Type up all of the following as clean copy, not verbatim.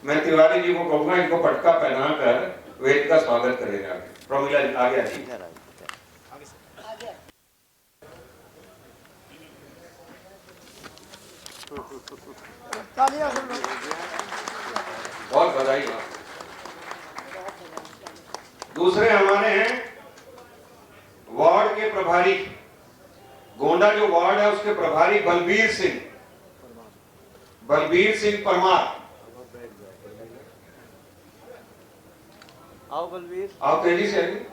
मैं तिवारी जी को कहूंगा इनको पटका पहनाकर वेद का स्वागत करेगा। प्रमिला आगे आइए। बहुत बधाई। दूसरे हमारे हैं वार्ड के प्रभारी, गोंडा जो वार्ड है उसके प्रभारी बलबीर सिंह परमार। आओ बलबीर, आओ तेजी से आइए।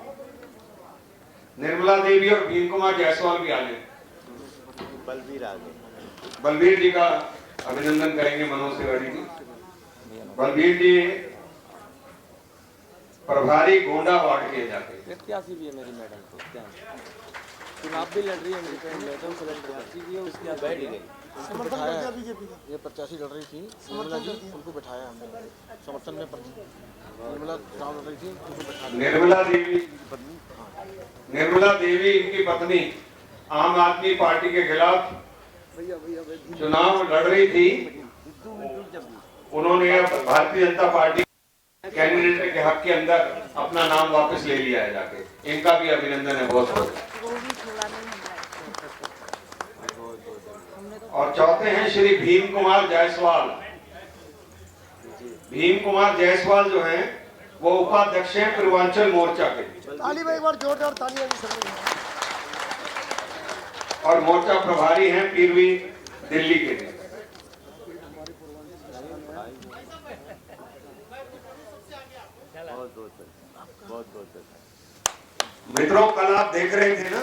निर्मला देवी और भीम कुमार जायसवाल भी आ गए। बलबीर आ गए। बलबीर जी का अभिनंदन करेंगे मनोज तिवारी जी। बलबीर जी प्रभारी गोंडा वार्ड के जाते हैं। प्रत्याशी भी है मेरी मैडम को, चुनाव भी लड़ रही है मेरी फ्रेंड, मैडम प्रत्याशी भी है, उसके यहाँ बैठ गई। ये प्रत्याशी लड़ रही थी निर्मला जी, उनको बैठाया हमने समर्थन में। निर्मला चुनाव लड़ रही थी, उनको बैठाया। निर्मला देवी इनकी पत्नी आम आदमी पार्टी के खिलाफ चुनाव लड़ रही थी। उन्होंने भारतीय जनता पार्टी कैंडिडेट के हक के अंदर अपना नाम वापस ले लिया है जाके। इनका भी अभिनंदन है बहुत बहुत। और चौथे हैं श्री भीम कुमार जायसवाल। भीम कुमार जायसवाल जो हैं वो उपाध्यक्ष हैं पूर्वांचल मोर्चा के। ताली भाई एक बार जोरदार तालियां भी सब। और मोर्चा प्रभारी हैं पीरवी दिल्ली के। मित्रों, कल आप देख रहे थे ना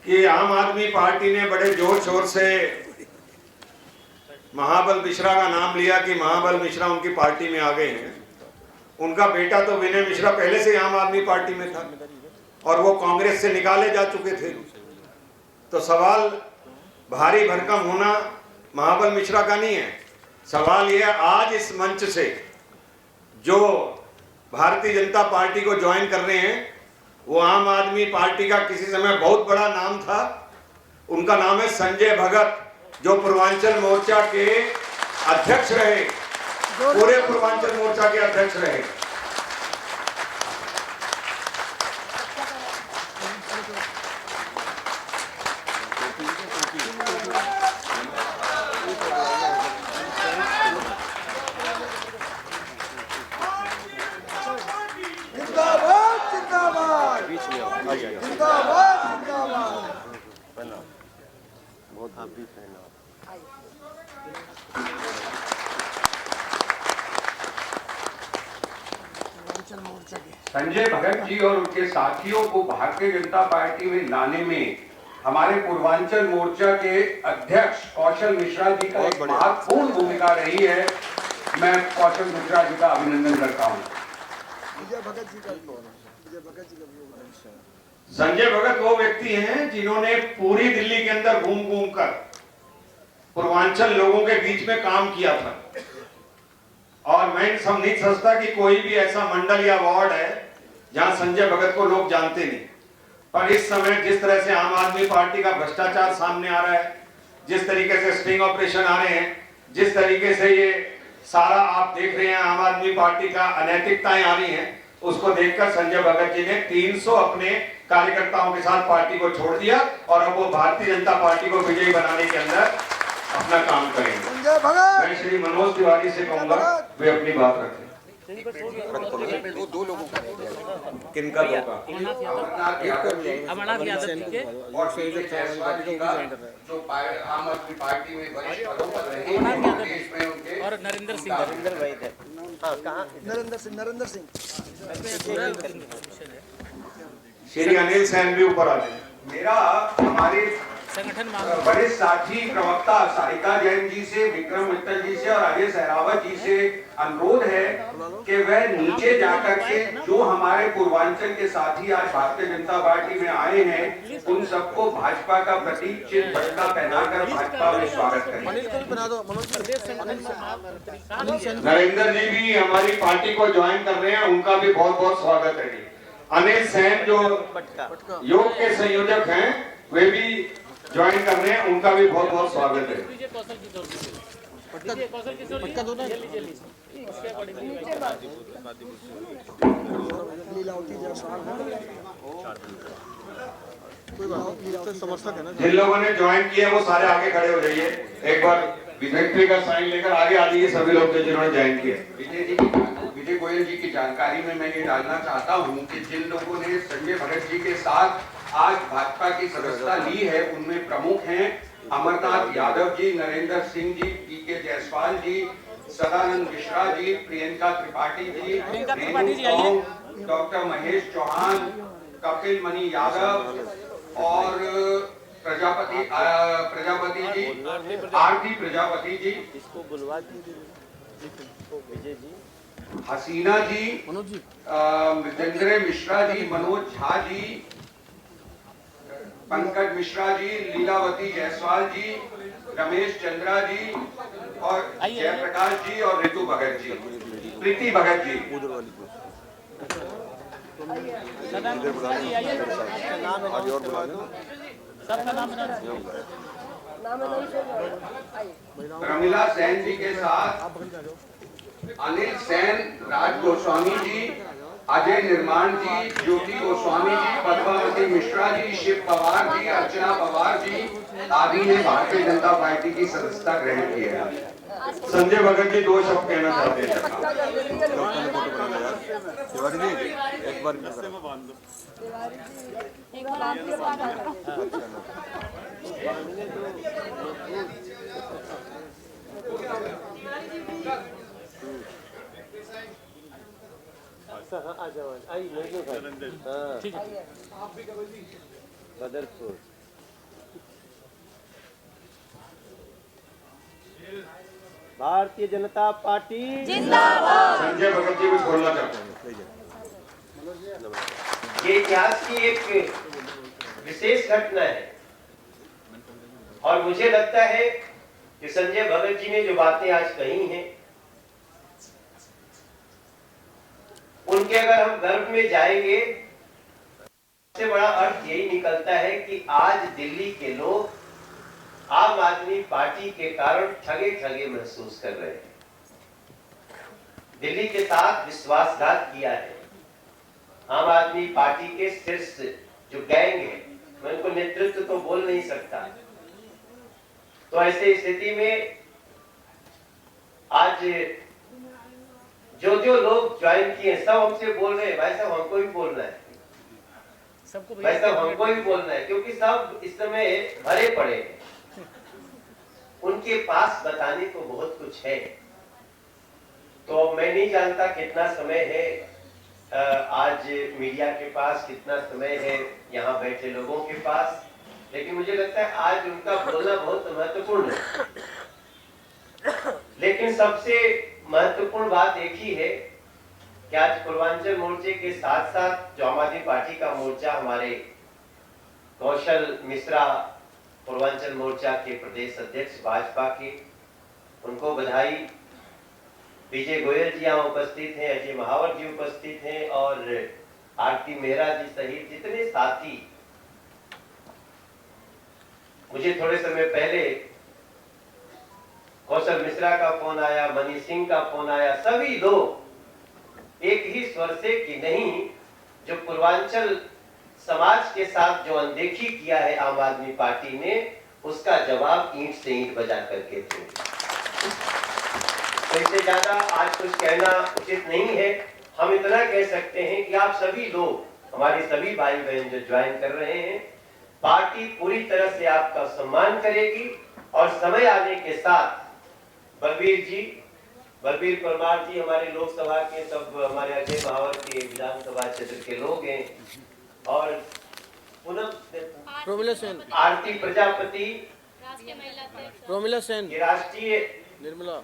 कि आम आदमी पार्टी ने बड़े जोर शोर से महाबल मिश्रा का नाम लिया कि महाबल मिश्रा उनकी पार्टी में आ गए हैं। उनका बेटा तो विनय मिश्रा पहले से आम आदमी पार्टी में था और वो कांग्रेस से निकाले जा चुके थे। तो सवाल भारी भरकम होना महाबल मिश्रा का नहीं है। सवाल यह आज इस मंच से जो भारतीय जनता पार्टी को ज्वाइन कर रहे हैं वो आम आदमी पार्टी का किसी समय बहुत बड़ा नाम था। उनका नाम है संजय भगत, जो पूर्वांचल मोर्चा के अध्यक्ष रहे, पूरे पूर्वांचल मोर्चा के अध्यक्ष रहे। संजय भगत जी और उनके साथियों को भारतीय जनता पार्टी में लाने में हमारे पूर्वांचल मोर्चा के अध्यक्ष कौशल मिश्रा जी का एक महत्वपूर्ण भूमिका रही है। मैं कौशल मिश्रा जी का अभिनंदन करता हूं। संजय भगत वो व्यक्ति हैं जिन्होंने पूरी दिल्ली के अंदर घूम घूम कर पूर्वांचल लोगों के बीच में काम किया था। और मैं नहीं समझता कि कोई भी ऐसा मंडल या वार्ड है जहां संजय भगत को लोग जानते नहीं। पर इस समय जिस तरह से आम आदमी पार्टी का भ्रष्टाचार सामने आ रहा है, जिस तरीके से स्टिंग ऑपरेशन आ रहे हैं, जिस तरीके से ये सारा आप देख रहे हैं आम आदमी पार्टी का अनैतिकताएं आ रही हैं, उसको देखकर संजय भगत जी ने 300 अपने कार्यकर्ताओं के साथ पार्टी को छोड़ दिया और अब वो भारतीय जनता पार्टी को विजयी बनाने के अंदर अपना काम करेंगे। मैं श्री मनोज तिवारी से कहूंगा वे अपनी बात रखें। दो लोगों का किनका होगा? अमरनाथ यादव के और जो आम आदमी पार्टी में वरिष्ठ पदों पर रहे हैं और नरेंद्र सिंह भाई थे। कहाँ? नरेंद्र सिंह श्री अनिल सेन भी ऊपर आ जाए। मेरा हमारे संगठन बड़े साथी प्रवक्ता सारिका जैन जी से, विक्रम मित्तल जी से और अजय सहरावत जी से अनुरोध है कि वह नीचे जाकर के जो हमारे पूर्वांचल के साथी आज भारतीय जनता पार्टी में आए हैं उन सबको भाजपा का प्रतीक चिन्ह पटका पहनाकर भाजपा में स्वागत करें। नरेंद्र जी भी हमारी पार्टी को ज्वाइन कर रहे हैं, उनका भी बहुत बहुत स्वागत है। अनिल सेन जो योग के संयोजक हैं वे भी ज्वाइन कर रहे हैं, उनका भी बहुत बहुत स्वागत है। पटका दो ना। लीलावती जायसवाल है। कोई बात नहीं, इसका समर्थक है ना। जिन लोगों ने ज्वाइन किया वो सारे आगे खड़े हो जाइए। एक बार विक्ट्री का साइन लेकर आगे आ जाइए सभी लोग जिन्होंने ज्वाइन किया। विजय गोयल जी की जानकारी में मैं ये डालना चाहता हूं कि जिन लोगों ने संजय भगत जी के साथ आज भाजपा की सदस्यता ली है उनमें प्रमुख हैं अमरनाथ यादव जी, नरेंद्र सिंह जी, पीके जायसवाल जी, सदानंद मिश्रा जी, प्रियंका त्रिपाठी जी, डॉक्टर महेश चौहान, कपिल मणि यादव और प्रजापति जी, आरती प्रजापति जी, इसको बुलवा दीजिए विजय जी, हसीना जी, मनोज जी, मृजेंद्र मिश्रा जी, मनोज झा जी, पंकज मिश्रा जी, लीलावती जायसवाल जी, रमेश चंद्रा जी और जयप्रकाश जी और ऋतु भगत जी, प्रीति भगत जी। उधर वाली को आगे और बुला लेना। प्रमिला सेन जी के साथ अनिल सेन, राज गोस्वामी जी, अजय निर्माण जी, ज्योति गोस्वामी जी, पद्मावती मिश्रा जी, शिव पवार जी, अर्चना पवार जी आदि ने भारतीय जनता पार्टी की सदस्यता ग्रहण की है। संजय भगत जी 2 शब्द कहना चाहते हैं। तिवारी जी एक बार बदरपुर भारतीय जनता पार्टी जिंदाबाद। संजय भगत जी कुछ बोलना चाहते हैं। ये इतिहास की एक विशेष घटना है और मुझे लगता है कि संजय भगत जी ने जो बातें आज कही हैं उनके अगर हम गर्भ में जाएंगे सबसे बड़ा अर्थ यही निकलता है कि आज दिल्ली के लोग आम आदमी पार्टी के कारण ठगे ठगे महसूस कर रहे हैं। दिल्ली के साथ विश्वासघात किया है आम आदमी पार्टी के शीर्ष जो गैंग है, मैं उनको नेतृत्व तो बोल नहीं सकता। तो ऐसे स्थिति में आज जो लोग ज्वाइन किए सब हमसे बोल रहे हैं भाई साहब हमको भी बोलना है, भाई साहब हमको भी बोलना है, क्योंकि सब इस समय भरे पड़े हैं। उनके पास बताने को बहुत कुछ है। तो मैं नहीं जानता कितना समय है आज मीडिया के पास, कितना समय है यहाँ बैठे लोगों के पास, लेकिन मुझे लगता है आज उनका बोलना बहुत महत्वपूर्ण है। लेकिन सबसे महत्वपूर्ण बात एक ही है कि आज पूर्वांचल मोर्चे के साथ साथ जो आम आदमी पार्टी का मोर्चा, हमारे कौशल मिश्रा पूर्वांचल मोर्चा के प्रदेश अध्यक्ष भाजपा के, उनको बधाई। विजय गोयल जी यहाँ उपस्थित हैं, अजय महावर जी उपस्थित हैं और आरती मेहरा जी सहित जितने साथी। मुझे थोड़े समय पहले कौशल मिश्रा का फोन आया, मनीष सिंह का फोन आया, सभी लोग एक ही स्वर से कि नहीं, जो पूर्वांचल समाज के साथ जो अनदेखी किया है आम आदमी पार्टी ने, उसका जवाब ईंट से ईंट बजा करके थे। तो इससे ज्यादा आज कुछ कहना उचित नहीं है। हम इतना कह सकते हैं कि आप सभी लोग, हमारे सभी भाई बहन जो ज्वाइन कर रहे हैं, पार्टी पूरी तरह से आपका सम्मान करेगी और समय आने के साथ बलबीर परमार जी हमारे लोकसभा के, सब हमारे अजय महावर के विधानसभा क्षेत्र के लोग हैं और प्रोमिला सेन, आरती प्रजापति प्रोमिला सेन, राष्ट्रीय निर्मला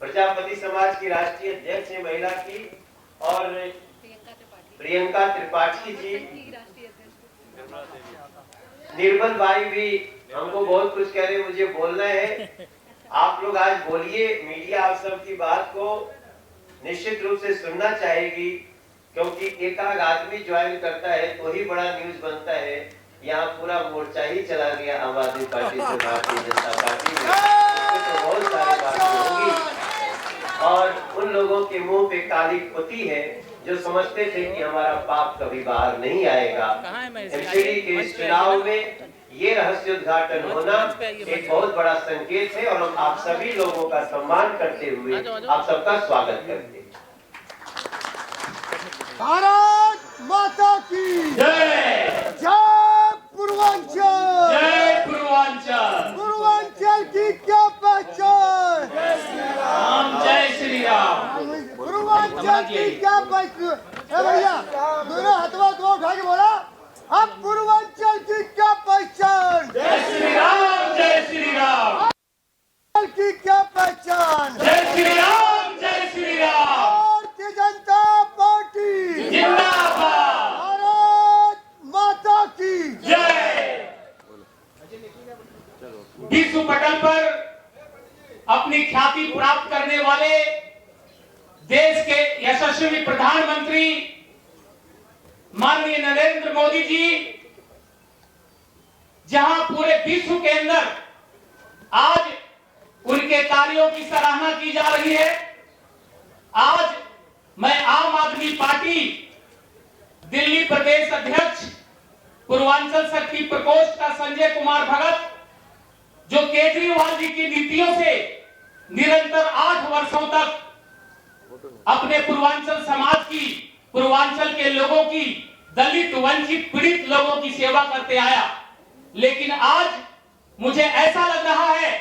प्रजापति समाज की राष्ट्रीय अध्यक्ष है महिला की, और प्रियंका त्रिपाठी जी, निर्मल भाई भी हमको बहुत कुछ कह रहे, मुझे बोलना है। आप लोग आज बोलिए, मीडिया आप सब की बात को निश्चित रूप से सुनना चाहेगी, क्योंकि एक आध आदमी ज्वाइन करता है तो ही बड़ा न्यूज बनता है। यहाँ पूरा मोर्चा ही चला गया आम आदमी पार्टी से भारतीय जनता पार्टी में। तो बहुत सारी बातें होंगी और उन लोगों के मुंह पे काली होती है जो समझते थे कि हमारा पाप कभी बाहर नहीं आएगा। एमसीडी के इस चुनाव में ये रहस्य उद्घाटन होना एक बहुत बड़ा संकेत है और हम आप सभी लोगों का सम्मान करते हुए आप सबका स्वागत करते हैं। भारत माता की जय जय पूर्वांचल, जय पूर्वांचल, पूर्वांचल की क्या पहचान, राम जय श्री राम। पूर्वांचल की क्या पहचान। भैया दोनों हथवा दो उठा के बोला, अब पूर्वांचल की क्या पहचान, जय श्री राम, जय श्री राम, की क्या पहचान। जय श्री राम, जय श्री राम। भारतीय जनता पार्टी जिंदाबाद, भारत माता की जय। विश्व पटल पर अपनी ख्याति प्राप्त करने वाले देश के यशस्वी प्रधानमंत्री माननीय नरेंद्र मोदी जी, जहां पूरे विश्व के अंदर आज उनके कार्यों की सराहना की जा रही है, आज मैं आम आदमी पार्टी दिल्ली प्रदेश अध्यक्ष पूर्वांचल शक्ति प्रकोष्ठ का संजय कुमार भगत, जो केजरीवाल जी की नीतियों से निरंतर 8 वर्षों तक अपने पूर्वांचल समाज की, पूर्वांचल के लोगों की, दलित वंचित पीड़ित लोगों की सेवा करते आया, लेकिन आज मुझे ऐसा लग रहा है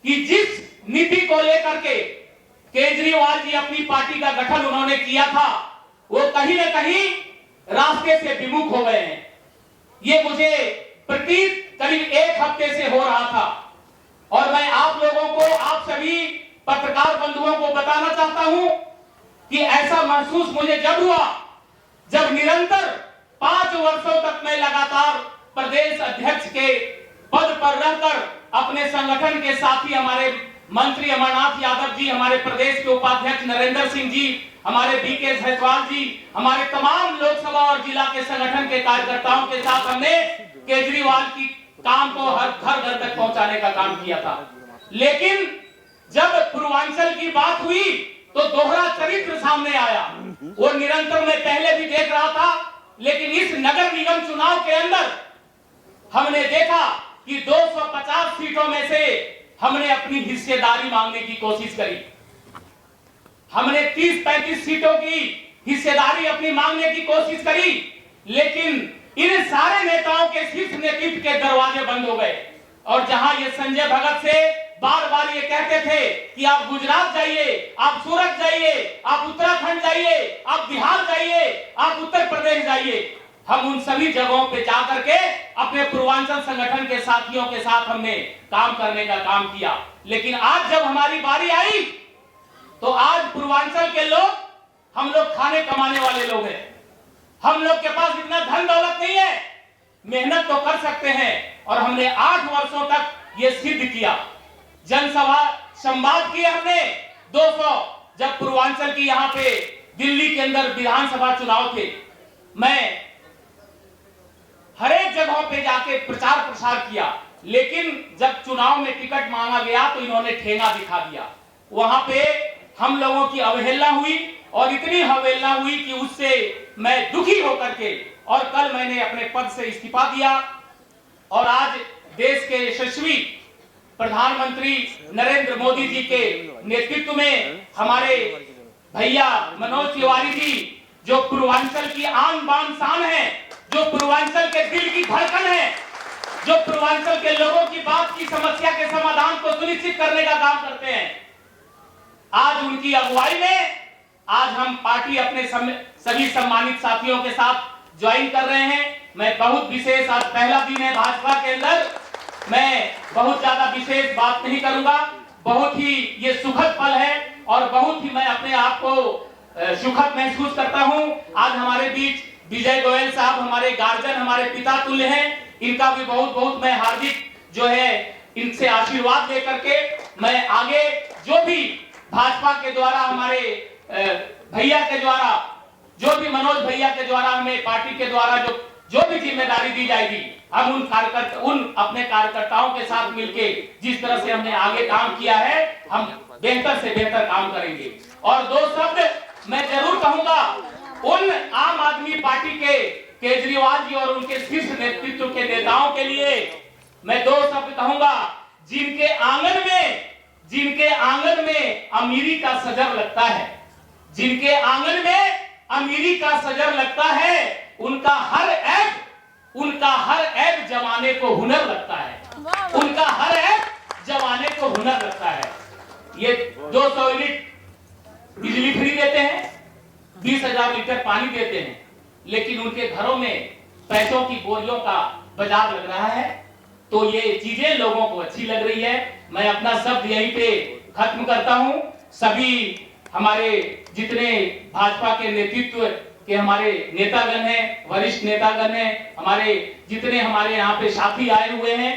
कि जिस नीति को लेकर के केजरीवाल जी अपनी पार्टी का गठन उन्होंने किया था, वो कहीं न कहीं रास्ते से विमुख हो गए हैं। ये मुझे प्रतीत करीब 1 हफ्ते से हो रहा था और मैं आप लोगों को, आप सभी पत्रकार बंधुओं को बताना चाहता हूं कि ऐसा महसूस मुझे जब हुआ जब निरंतर 5 वर्षों तक मैं लगातार प्रदेश अध्यक्ष के पद पर रहकर अपने संगठन के साथी हमारे मंत्री अमरनाथ यादव जी, हमारे प्रदेश के उपाध्यक्ष नरेंद्र सिंह जी, हमारे बीके जायसवाल जी, हमारे तमाम लोकसभा और जिला के संगठन के कार्यकर्ताओं के साथ हमने केजरीवाल की काम को हर घर तक पहुंचाने का काम किया था। लेकिन जब पूर्वांचल की बात हुई तो दोहरा चरित्र सामने आया। वो निरंतर मैं पहले भी देख रहा था, लेकिन इस नगर निगम चुनाव के अंदर हमने देखा कि 250 सीटों में से हमने अपनी हिस्सेदारी मांगने की कोशिश करी। हमने 30-35 सीटों की हिस्सेदारी अपनी मांगने की कोशिश करी, लेकिन इन सारे नेताओं के शीर्ष नेतृत्व के दरवाजे बंद हो गए। और जहां ये संजय भगत से बार बार ये कहते थे कि आप गुजरात जाइए, आप सूरत जाइए, आप उत्तराखंड जाइए, आप बिहार जाइए, आप उत्तर प्रदेश जाइए, हम उन सभी जगहों पे जाकर के अपने पूर्वांचल संगठन के साथियों के साथ हमने काम करने का काम किया। लेकिन आज जब हमारी बारी आई तो आज पूर्वांचल के लोग, हम लोग खाने कमाने वाले लोग हैं, हम लोग के पास इतना धन दौलत नहीं है, मेहनत तो कर सकते हैं और हमने 8 वर्षों तक ये सिद्ध किया। जनसभा संवाद किए हमने 200, जब पूर्वांचल की यहाँ पे दिल्ली के अंदर विधानसभा चुनाव थे, मैं हर एक जगहों पे जाके प्रचार प्रसार किया, लेकिन जब चुनाव में टिकट मांगा गया तो इन्होंने ठेंगा दिखा दिया। वहां पे हम लोगों की अवहेलना हुई और इतनी अवहेलना हुई कि उससे मैं दुखी होकर के और कल मैंने अपने पद से इस्तीफा दिया और आज देश के यशस्वी प्रधानमंत्री नरेंद्र मोदी जी के नेतृत्व में हमारे भैया मनोज तिवारी जी, जो पूर्वांचल की आन बान शान है, जो पूर्वांचल के दिल की धड़कन है, जो पूर्वांचल के लोगों की बात की समस्या के समाधान को सुनिश्चित करने का काम करते हैं, आज उनकी अगुवाई में आज हम पार्टी अपने सभी सम्मानित साथियों के साथ ज्वाइन कर रहे हैं। मैं बहुत विशेष, आज पहला दिन है भाजपा के अंदर, मैं बहुत ज्यादा विशेष बात नहीं करूंगा। बहुत ही ये सुखद पल है और बहुत ही मैं अपने आप को सुखद महसूस करता हूं। आज हमारे बीच विजय गोयल साहब हमारे गार्जियन, हमारे पिता तुल्य हैं, इनका भी बहुत बहुत मैं हार्दिक जो है इनसे आशीर्वाद लेकर के मैं आगे जो भी भाजपा के द्वारा, हमारे भैया के द्वारा, जो भी मनोज भैया के द्वारा, हमें पार्टी के द्वारा जो भी जिम्मेदारी दी जाएगी, हम उन अपने कार्यकर्ताओं के साथ मिलके जिस तरह से हमने आगे काम किया है, हम बेहतर से बेहतर काम करेंगे। और दो शब्द मैं जरूर कहूंगा उन आम आदमी पार्टी के केजरीवाल जी और उनके शीर्ष नेतृत्व के नेताओं के लिए मैं दो शब्द कहूंगा। जिनके आंगन में अमीरी का सजर लगता है, जिनके आंगन में अमीरी का सजर लगता है, उनका हर ऐब जमाने को हुनर लगता है, उनका हर ऐब जमाने को हुनर लगता है। ये 200 यूनिट बिजली फ्री देते हैं, 20,000 लीटर पानी देते हैं, लेकिन उनके घरों में पैसों की बोरियों का बाजार लग रहा है। तो ये चीजें लोगों को अच्छी लग रही है। मैं अपना शब्द यहीं पे खत्म करता हूं। सभी हमारे जितने भाजपा के नेतृत्व के हमारे नेतागण हैं, वरिष्ठ नेतागण हैं, हमारे जितने हमारे यहाँ पे साथी आए हुए हैं,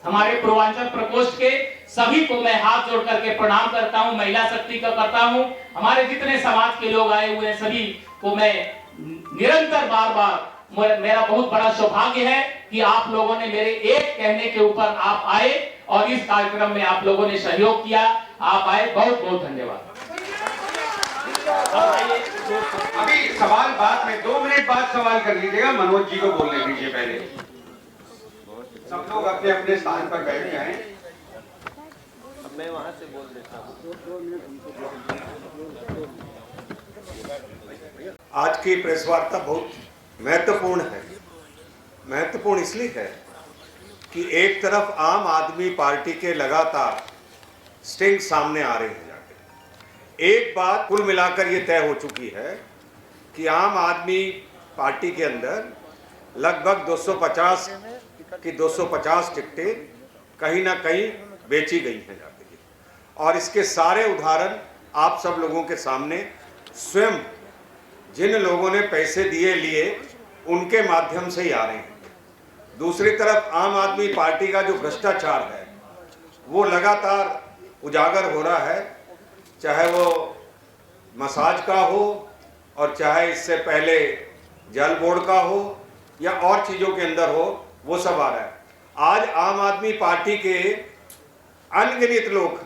हमारे पूर्वांचल प्रकोष्ठ के सभी को मैं हाथ जोड़ करके प्रणाम करता हूं, महिला शक्ति का करता हूं। हमारे जितने समाज के लोग आए हुए हैं सभी को मैं निरंतर बार मेरा बहुत बड़ा सौभाग्य है कि आप लोगों ने मेरे एक कहने के ऊपर आप आए और इस कार्यक्रम में आप लोगों ने सहयोग किया। आप आए, बहुत बहुत धन्यवाद। अभी सवाल बाद में 2 मिनट बाद सवाल कर लीजिएगा, मनोज जी को बोलने दीजिए। पहले सब लोग अपने अपने स्थान पर बैठ जाएं। अब मैं वहां से बोल देता हूँ। आज की प्रेस वार्ता बहुत महत्वपूर्ण है। महत्वपूर्ण इसलिए है कि एक तरफ आम आदमी पार्टी के लगातार स्टिंग सामने आ रहे हैं जाके। एक बात कुल मिलाकर ये तय हो चुकी है कि आम आदमी पार्टी के अंदर लगभग 250 की 250 टिकटें कहीं ना कहीं बेची गई हैं जाके। और इसके सारे उदाहरण आप सब लोगों के सामने स्वयं जिन लोगों ने पैसे दिए लिए उनके माध्यम से ही आ रहे हैं। दूसरी तरफ आम आदमी पार्टी का जो भ्रष्टाचार है वो लगातार उजागर हो रहा है, चाहे वो मसाज का हो और चाहे इससे पहले जल बोर्ड का हो या और चीज़ों के अंदर हो, वो सब आ रहा है। आज आम आदमी पार्टी के अनगिनत लोग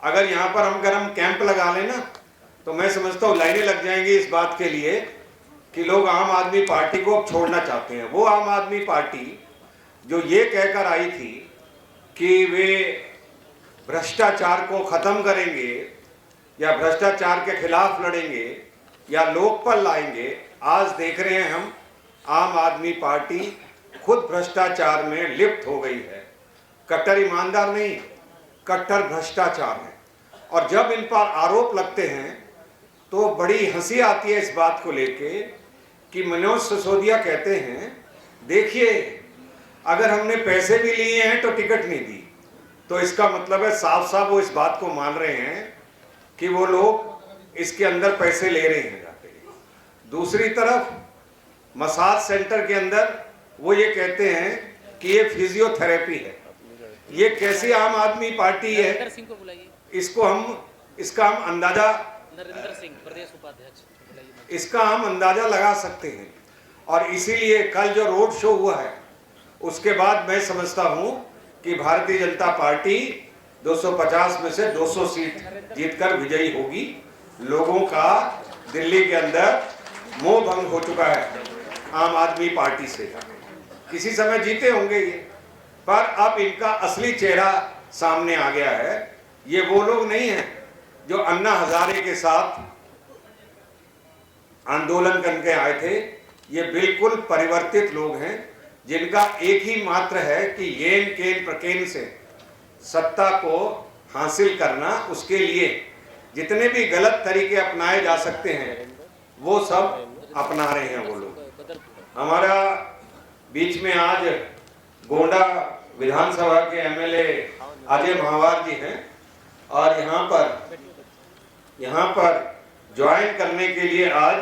अगर यहाँ पर हम कैंप लगा लें ना, तो मैं समझता हूँ लाइनें लग जाएंगी इस बात के लिए कि लोग आम आदमी पार्टी को अब छोड़ना चाहते हैं। वो आम आदमी पार्टी जो ये कहकर आई थी कि वे भ्रष्टाचार को खत्म करेंगे या भ्रष्टाचार के खिलाफ लड़ेंगे या लोकपाल लाएंगे, आज देख रहे हैं हम आम आदमी पार्टी खुद भ्रष्टाचार में लिप्त हो गई है। कट्टर ईमानदार नहीं, कट्टर भ्रष्टाचार है। और जब इन पर आरोप लगते हैं तो बड़ी हंसी आती है इस बात को लेके कि मनोज सिसोदिया कहते हैं, देखिए अगर हमने पैसे भी लिए हैं तो टिकट नहीं दी, तो इसका मतलब है साफ साफ वो इस बात को मान रहे हैं कि वो लोग इसके अंदर पैसे ले रहे हैं जाके। दूसरी तरफ मसाज सेंटर के अंदर वो ये कहते हैं कि ये फिजियोथेरेपी है। ये कैसी आम आदमी पार्टी है, इसका हम अंदाजा नरेंद्र सिंह प्रदेश उपाध्यक्ष, इसका हम अंदाजा लगा सकते हैं। और इसीलिए कल जो रोड शो हुआ है उसके बाद मैं समझता हूं कि भारतीय जनता पार्टी 250 में से 200 सीट जीतकर विजयी होगी। लोगों का दिल्ली के अंदर मोह भंग हो चुका है आम आदमी पार्टी से। किसी समय जीते होंगे ये, पर अब इनका असली चेहरा सामने आ गया है। ये वो लोग नहीं हैं जो अन्ना हजारे के साथ आंदोलन करके आए थे। ये बिल्कुल परिवर्तित लोग हैं जिनका एक ही मात्र है कि येन केन प्रकेन से सत्ता को हासिल करना, उसके लिए जितने भी गलत तरीके अपनाए जा सकते हैं वो सब अपना रहे हैं वो लोग। हमारा बीच में आज गोंडा विधानसभा के एमएलए अजय महावार जी हैं और यहाँ पर ज्वाइन करने के लिए आज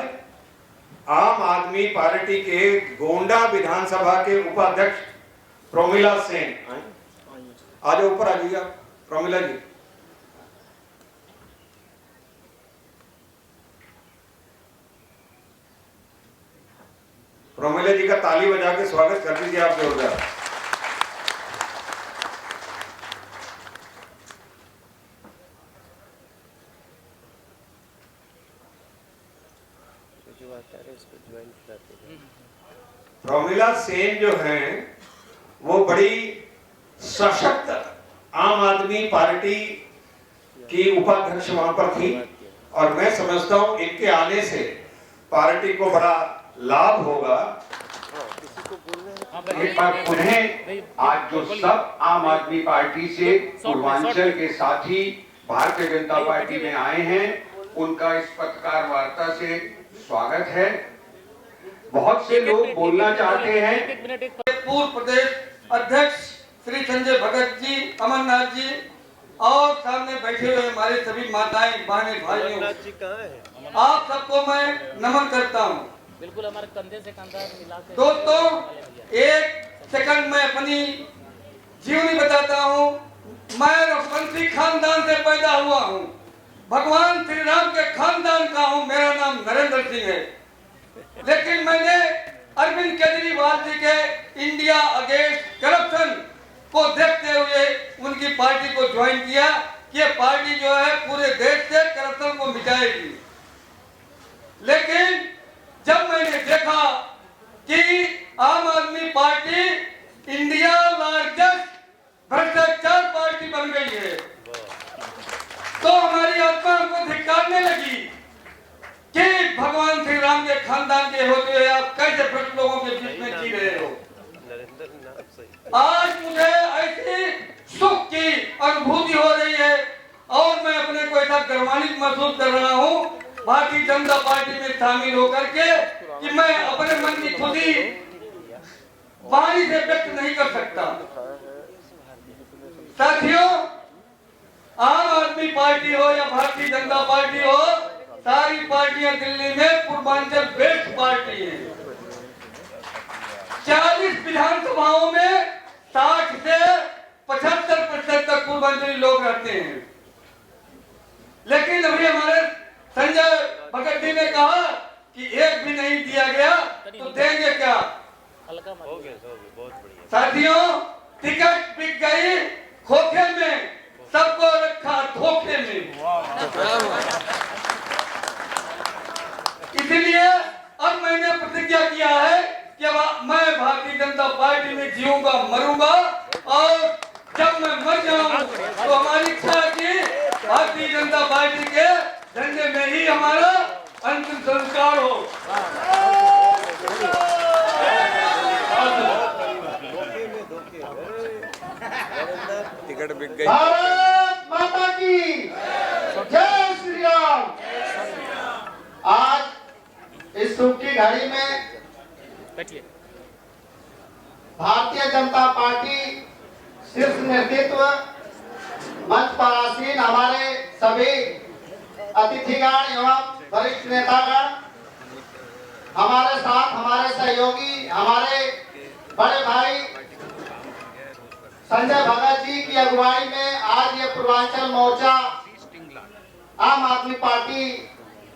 आम आदमी पार्टी के गोंडा विधानसभा के उपाध्यक्ष प्रोमिला सेन, आज ऊपर आ जाइए प्रोमिला जी। प्रोमिला जी का ताली बजा के स्वागत कर दीजिए आप जोरदार। प्रोमिला सेन जो हैं वो बड़ी सशक्त आम आदमी पार्टी की उपाध्यक्ष वहां पर थी और मैं समझता हूं इनके आने से पार्टी को बड़ा लाभ होगा। एक बार पुनः आज जो सब आम आदमी पार्टी से पूर्वांचल के साथी भारतीय जनता पार्टी में आए हैं उनका इस पत्रकार वार्ता से स्वागत है। बहुत से लोग बोलना चाहते हैं। पूर्व प्रदेश अध्यक्ष श्री संजय भगत जी, अमरनाथ जी और सामने बैठे हुए हमारे सभी माताएं बहनें भाइयों, आप सबको मैं नमन करता हूं। बिल्कुल हमारे कंधे से कंधा मिला के। दोस्तों, एक सेकंड में अपनी जीवनी बताता हूं। मैं रघुवंशी खानदान से पैदा हुआ हूं, भगवान श्री राम के खानदान का हूं। मेरा नाम नरेंद्र सिंह है, लेकिन मैंने अरविंद केजरीवाल जी के इंडिया अगेंस्ट करप्शन को देखते हुए उनकी पार्टी को ज्वाइन किया कि पार्टी जो है पूरे देश से करप्शन को मिटाएगी। लेकिन जब मैंने देखा कि आम आदमी पार्टी इंडिया लार्जेस्ट भ्रष्टाचार पार्टी बन गई है, तो हमारी आत्मा हमको धिक्कारने लगी कि भगवान श्री राम के खानदान के होते हुए आप कैसे भ्रष्ट लोगों के बीच में जी रहे हो। आज मुझे ऐसी सुख की अनुभूति हो रही है और मैं अपने को ऐसा गर्वान्वित महसूस कर रहा हूँ भारतीय जनता पार्टी में शामिल होकर के कि मैं अपने मन की खुदी वाणी से व्यक्त नहीं कर सकता। साथियों, आम आदमी पार्टी हो या भारतीय जनता पार्टी हो, सारी पार्टियां दिल्ली में पूर्वांचल बेस्ड पार्टी है। 40 विधानसभाओं में 60 से 75% तक पूर्वांचली लोग रहते हैं। लेकिन अभी हमारे संजय भगत जी ने कहा कि एक भी नहीं दिया गया तो देंगे क्या। साथियों, टिकट बिक गई खोखे में, सबको रखा धोखे में। इसलिए अब मैंने प्रतिज्ञा किया है कि अब मैं भारतीय जनता पार्टी में जीऊंगा मरूंगा और जब मैं मर जाऊं तो हमारी इच्छा है कि भारतीय जनता पार्टी के झंडे में ही हमारा अंतिम संस्कार हो। भारत माता की जय श्री राम। आज इस शुभ की घड़ी में भारतीय जनता पार्टी शीर्ष नेतृत्व, मंच पर आसीन हमारे सभी अतिथिगण एवं वरिष्ठ नेतागण, हमारे साथ हमारे सहयोगी, हमारे बड़े भाई संजय भगत जी की अगुवाई में आज ये पूर्वांचल मोर्चा आम आदमी पार्टी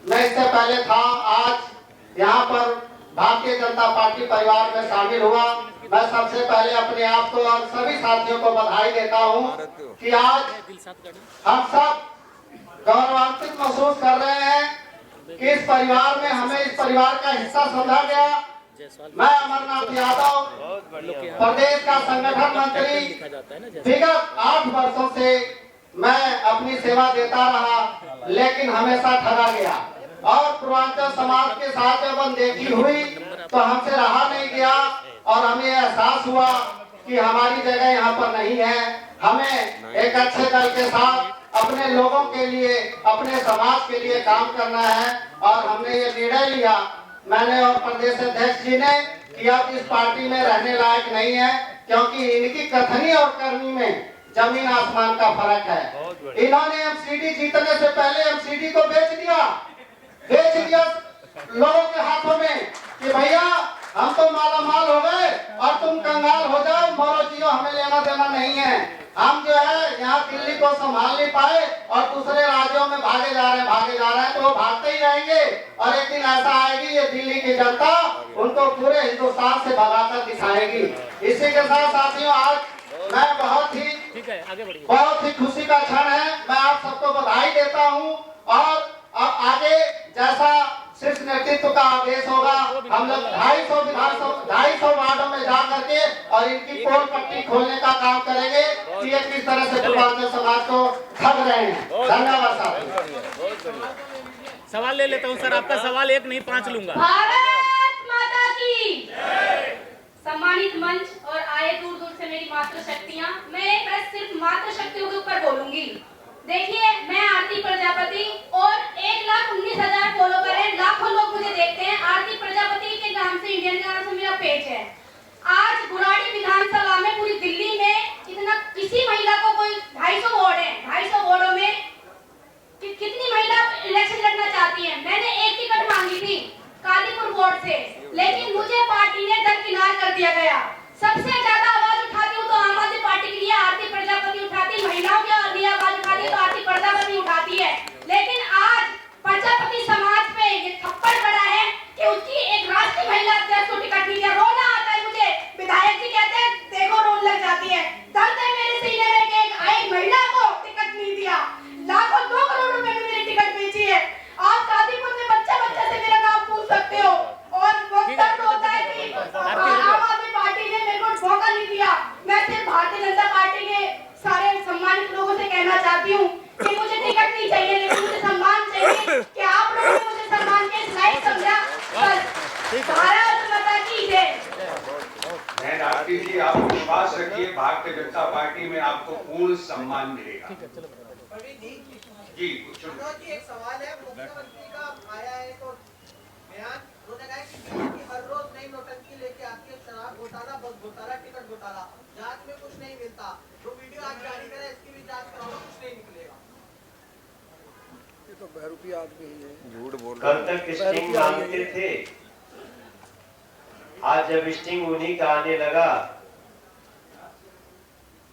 में इससे पहले था, आज यहाँ पर भारतीय जनता पार्टी परिवार में शामिल हुआ। मैं सबसे पहले अपने आप को और सभी साथियों को बधाई देता हूँ कि आज हम सब गौरवान्वित महसूस कर रहे हैं कि इस परिवार में हमें इस परिवार का हिस्सा समझा गया। मैं अमरनाथ यादव, प्रदेश का संगठन मंत्री, विगत 8 वर्षों से मैं अपनी सेवा देता रहा, लेकिन हमेशा ठगा गया और पूर्वांचल समाज के साथ जब अनदेखी हुई तो हमसे रहा नहीं गया और हमें एहसास हुआ कि हमारी जगह यहाँ पर नहीं है। हमें एक अच्छे दल के साथ अपने लोगों के लिए, अपने समाज के लिए काम करना है और हमने ये निर्णय लिया, मैंने और प्रदेश अध्यक्ष जी ने, कि अब इस पार्टी में रहने लायक नहीं है, क्योंकि इनकी कथनी और करनी में जमीन आसमान का फर्क है। इन्होंने एमसीडी जीतने से पहले एमसीडी को बेच दिया लोगों के हाथों में कि भैया हम तो माला माल हो गए और तुम कंगाल हो जाओ, मरो जियो, हमें लेना देना नहीं है। हम जो है यहाँ दिल्ली को संभाल नहीं पाए और दूसरे राज्यों में भागे जा रहे हैं, तो वो भागते ही रहेंगे और एक दिन ऐसा आएगी ये दिल्ली की जनता उनको पूरे हिंदुस्तान से भगाकर दिखाएगी। इसी के साथ साथियों, आज मैं बहुत ही खुशी का क्षण है। मैं आप सबको बधाई देता हूं और अब आगे जैसा शीर्ष नेतृत्व का आदेश होगा, हम लोग 250 वार्डों में जा करके और इनकी पोल पट्टी खोलने का काम करेंगे कि ये किस तरह से पूर्वांचल समाज को ठग रहे हैं। धन्यवाद साहब। सवाल ले लेता हूँ सर, आपका सवाल 1 नहीं 5 लूंगा। भारत माता की सम्मानित मंच और आए दूर दूर से मेरी मातृशक्तियां, मैं बस सिर्फ मातृशक्तियों के ऊपर बोलूंगी। देखिए, मैं आरती प्रजापति और 1,19,000 फॉलोवर हैं, लाखों लोग मुझे देखते हैं। आरती प्रजापति के नाम से, इंडियन के नाम से मेरा पेज है। आज बुराड़ी विधानसभा में पूरी दिल्ली में इतना किसी महिला को कोई 250 वार्ड है, 250 वार्डों में कितनी महिला इलेक्शन लड़ना चाहती है। मैंने एक टिकट मांगी थी कालीपुर वार्ड से, लेकिन मुझे पार्टी ने दरकिनार कर दिया गया। सबसे ज्यादा आवाज उठाती हूँ तो आम आदमी पार्टी के लिए आरती प्रजापति उठाती, महिलाओं के लिए आवाज उठाती है तो आरती प्रजापति उठाती है। लेकिन आज प्रजापति समाज पे ये थप्पड़ पड़ा है कि उसकी एक राष्ट्रीय महिला अध्यक्ष को टिकट नहीं दिया। रोना आता है मुझे। विधायक जी कहते हैं देखो रोन लग जाती है। दर्द है मेरे सीने में कि एक महिला को टिकट नहीं दिया। लाखों 2 करोड़ रुपए में मेरी टिकट बेची है। आप कादीपुर में बच्चा से मेरा नाम पूछ सकते हो। और वक्त होता है कि आम आदमी पार्टी ने मेरे को मौका नहीं दिया। मैं सिर्फ भारतीय जनता पार्टी के सारे सम्मानित लोगों से कहना चाहती हूँ कि मुझे टिकट नहीं चाहिए, लेकिन मुझे सम्मान चाहिए कि आप लोगों ने मुझे सम्मान के लायक समझा। बस भारत माता की जय। बहन आरती जी, आप विश्वास रखिए, भारतीय जनता पार्टी में आपको पूर्ण सम्मान मिलेगा। जी एक सवाल है, मुख्यमंत्री का आया है तो बयान, उन्होंने कहा कि बीजेपी हर रोज नई नोटंकी लेके आती है, शराब घोटाला, बस घोटाला, टिकट घोटाला, जांच में कुछ नहीं मिलता। जो वीडियो आज जारी करे इसकी भी जांच कराओ, कुछ नहीं निकलेगा। ये तो बहरूपी आदमी है, झूठ बोल रहा है। कल तक स्टिंग मांगते थे, आज जब स्टिंग उन्हीं का आने लगा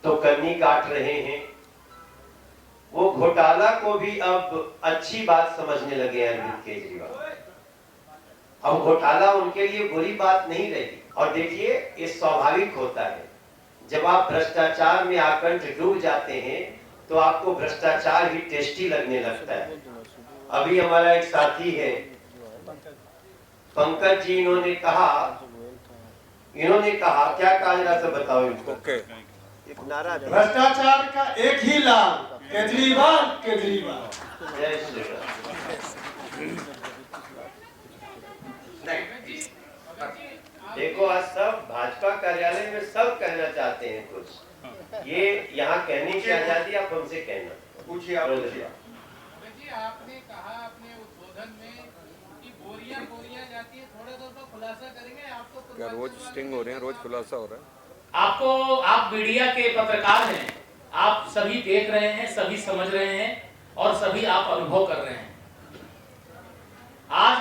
तो कन्नी काट रहे हैं। वो घोटाला को भी अब अच्छी बात समझने लगे अरविंद केजरीवाल। अब घोटाला उनके लिए बुरी बात नहीं रही। और देखिए, ये स्वाभाविक होता है, जब आप भ्रष्टाचार में आकंठ डूब जाते हैं तो आपको भ्रष्टाचार ही टेस्टी लगने लगता है। अभी हमारा एक साथी है पंकज जी, इन्होंने कहा क्या कहा, जरा सा बताओ इनको। एक नारा, भ्रष्टाचार का एक ही लाभ, केजरीवाल केजरीवाल। जय श्री राम। देखो, आज सब भाजपा कार्यालय में सब कहना चाहते हैं कुछ। ये यहाँ कहने की आजादी, आप हमसे कहना पूछिए। आप आपने कहा अपने उद्बोधन में कि बोरियां जाती है, थोड़ा तो खुलासा करेंगे। आप तो क्या रोज स्टिंग हो रहे हैं, रोज खुलासा हो रहा है आपको। आप मीडिया के पत्रकार हैं, आप सभी देख रहे हैं, सभी समझ रहे हैं और सभी आप अनुभव कर रहे हैं। आज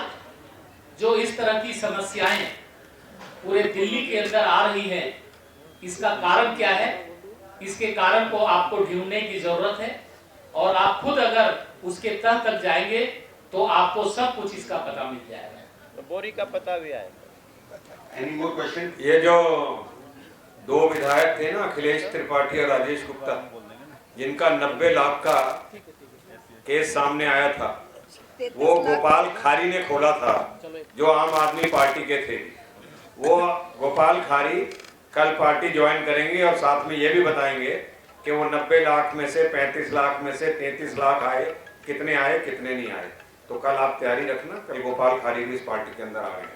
जो इस तरह की समस्याएं पूरे दिल्ली के अंदर आ रही हैं, इसका कारण क्या है? इसके कारण को आपको ढूंढने की जरूरत है और आप खुद अगर उसके तह तक जाएंगे तो आपको सब कुछ इसका पता मिल जाएगा। तो बोरी का पता भी आएगा। Any more question? ये जो 2 विधायक थे ना, अखिलेश त्रिपाठी और राजेश गुप्ता, जिनका 90 लाख का केस सामने आया था, वो गोपाल खारी ने खोला था, जो आम आदमी पार्टी के थे। वो गोपाल खारी कल पार्टी ज्वाइन करेंगे और साथ में ये भी बताएंगे कि वो 90 लाख में से 35 लाख में से 33 लाख आए, कितने नहीं आए। तो कल आप तैयारी रखना, कल गोपाल खारी भी इस पार्टी के अंदर आ रहे हैं।